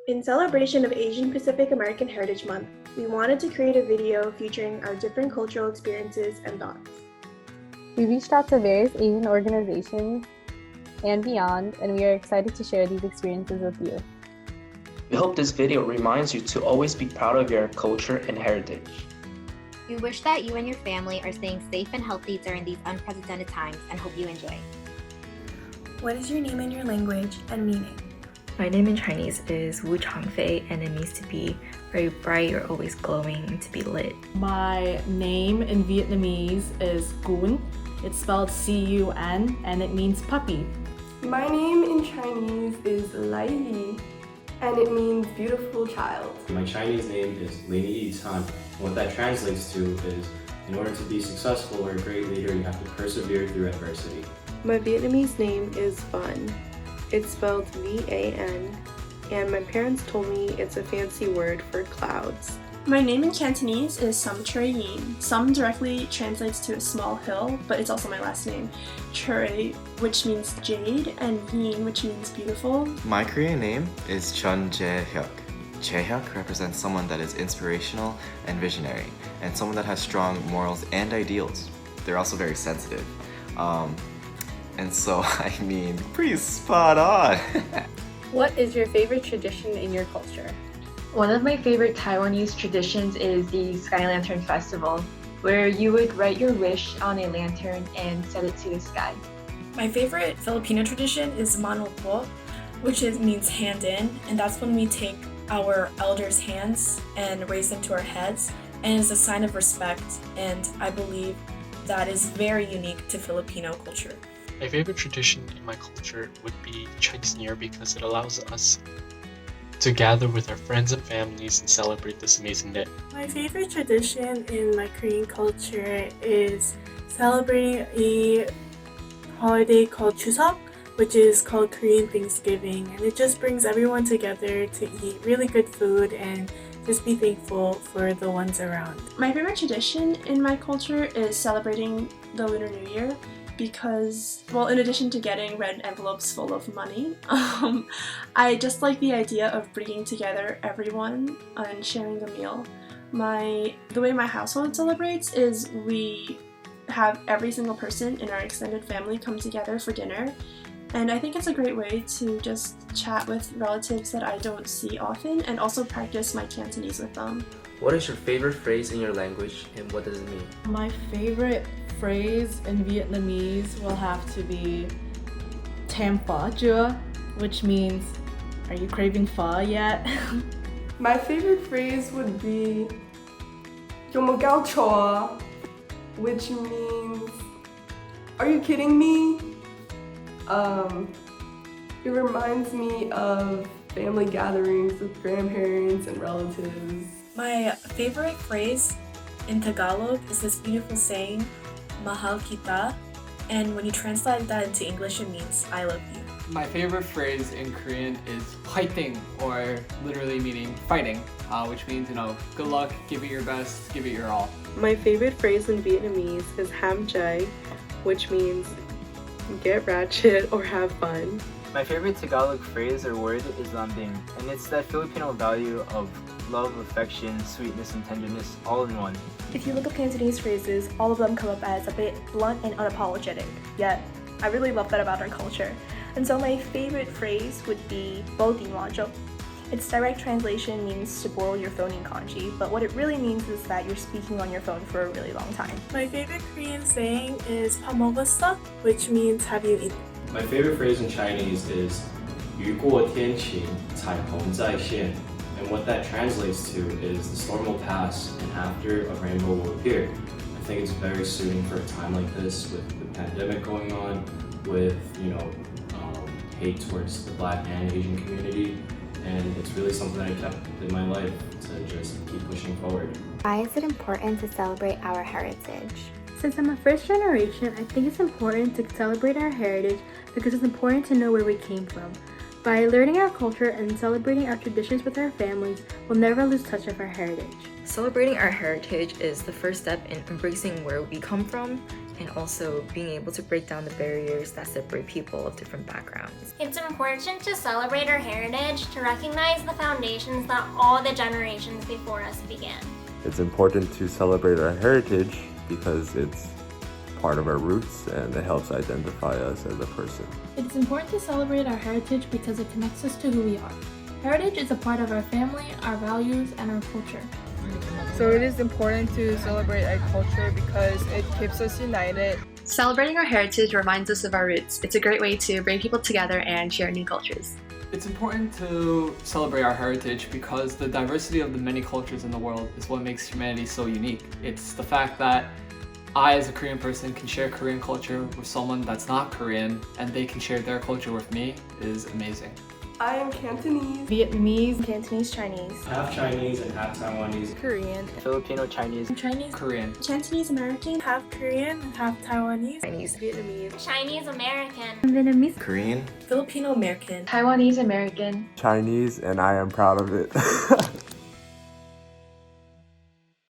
In celebration of Asian Pacific American Heritage Month, we wanted to create a video featuring our different cultural experiences and thoughts. We reached out to various Asian organizations and beyond, and we are excited to share these experiences with you. We hope this video reminds you to always be proud of your culture and heritage. We wish that you and your family are staying safe and healthy during these unprecedented times and hope you enjoy. What is your name in your language and meaning? My name in Chinese is Wu Changfei, and it means to be very bright or always glowing, to be lit. My name in Vietnamese is Gun. It's spelled C-U-N and it means puppy. My name in Chinese is Lai Yi, and it means beautiful child. My Chinese name is Lin Yi Tan. What that translates to is, in order to be successful or a great leader, you have to persevere through adversity. My Vietnamese name is Van. It's spelled V-A-N, and my parents told me it's a fancy word for clouds. My name in Cantonese is Sum Trey Yin. Sum directly translates to a small hill, but it's also my last name. Trey, which means jade, and Yin, which means beautiful. My Korean name is Chun Jae-hyuk. Jae-hyuk represents someone that is inspirational and visionary, and someone that has strong morals and ideals. They're also very sensitive. And so, pretty spot on. What is your favorite tradition in your culture? One of my favorite Taiwanese traditions is the Sky Lantern Festival, where you would write your wish on a lantern and set it to the sky. My favorite Filipino tradition is Manulpo, which means hand in, and that's when we take our elders' hands and raise them to our heads, and it's a sign of respect, and I believe that is very unique to Filipino culture. My favorite tradition in my culture would be Chinese New Year because it allows us to gather with our friends and families and celebrate this amazing day. My favorite tradition in my Korean culture is celebrating a holiday called Chuseok, which is called Korean Thanksgiving, and it just brings everyone together to eat really good food and just be thankful for the ones around. My favorite tradition in my culture is celebrating the Lunar New Year because, well, in addition to getting red envelopes full of money, I just like the idea of bringing together everyone and sharing the meal. The way my household celebrates is we have every single person in our extended family come together for dinner, and I think it's a great way to just chat with relatives that I don't see often and also practice my Cantonese with them. What is your favorite phrase in your language and what does it mean? My favorite phrase in Vietnamese will have to be Tam pho chưa, which means, are you craving pho yet? My favorite phrase would be Yo mo gao choa, which means, are you kidding me? It reminds me of family gatherings with grandparents and relatives. My favorite phrase in Tagalog is this beautiful saying, Mahal kita, and when you translate that into English, it means I love you. My favorite phrase in Korean is fighting, or literally meaning fighting, which means, good luck, give it your best, give it your all. My favorite phrase in Vietnamese is ham chay, which means get ratchet or have fun. My favorite Tagalog phrase or word is lambing, and it's that Filipino value of love, affection, sweetness, and tenderness all in one. If you look up Cantonese phrases, all of them come up as a bit blunt and unapologetic, yet I really love that about our culture. And so my favorite phrase would be "bo di majo." Its direct translation means to boil your phone in kanji, but what it really means is that you're speaking on your phone for a really long time. My favorite Korean saying is "밥 먹었어?", which means have you eaten? My favorite phrase in Chinese is 雨过天晴,彩虹再现. And what that translates to is the storm will pass and after a rainbow will appear. I think it's very suiting for a time like this with the pandemic going on, with hate towards the Black and Asian community, and it's really something that I kept in my life to just keep pushing forward. Why is it important to celebrate our heritage? Since I'm a first generation, I think it's important to celebrate our heritage because it's important to know where we came from. By learning our culture and celebrating our traditions with our families, we'll never lose touch of our heritage. Celebrating our heritage is the first step in embracing where we come from and also being able to break down the barriers that separate people of different backgrounds. It's important to celebrate our heritage, to recognize the foundations that all the generations before us began. It's important to celebrate our heritage because it's part of our roots and it helps identify us as a person. It's important to celebrate our heritage because it connects us to who we are. Heritage is a part of our family, our values, and our culture. So it is important to celebrate our culture because it keeps us united. Celebrating our heritage reminds us of our roots. It's a great way to bring people together and share new cultures. It's important to celebrate our heritage because the diversity of the many cultures in the world is what makes humanity so unique. It's the fact that I, as a Korean person, can share Korean culture with someone that's not Korean, and they can share their culture with me is amazing. I am Cantonese, Vietnamese, Cantonese Chinese, Half Chinese and half Taiwanese. Korean, Filipino Chinese, Chinese, Korean, Cantonese American, half Korean and half Taiwanese, Chinese, Vietnamese, Chinese American, Vietnamese, Korean, Filipino American, Taiwanese American, Chinese, and I am proud of it.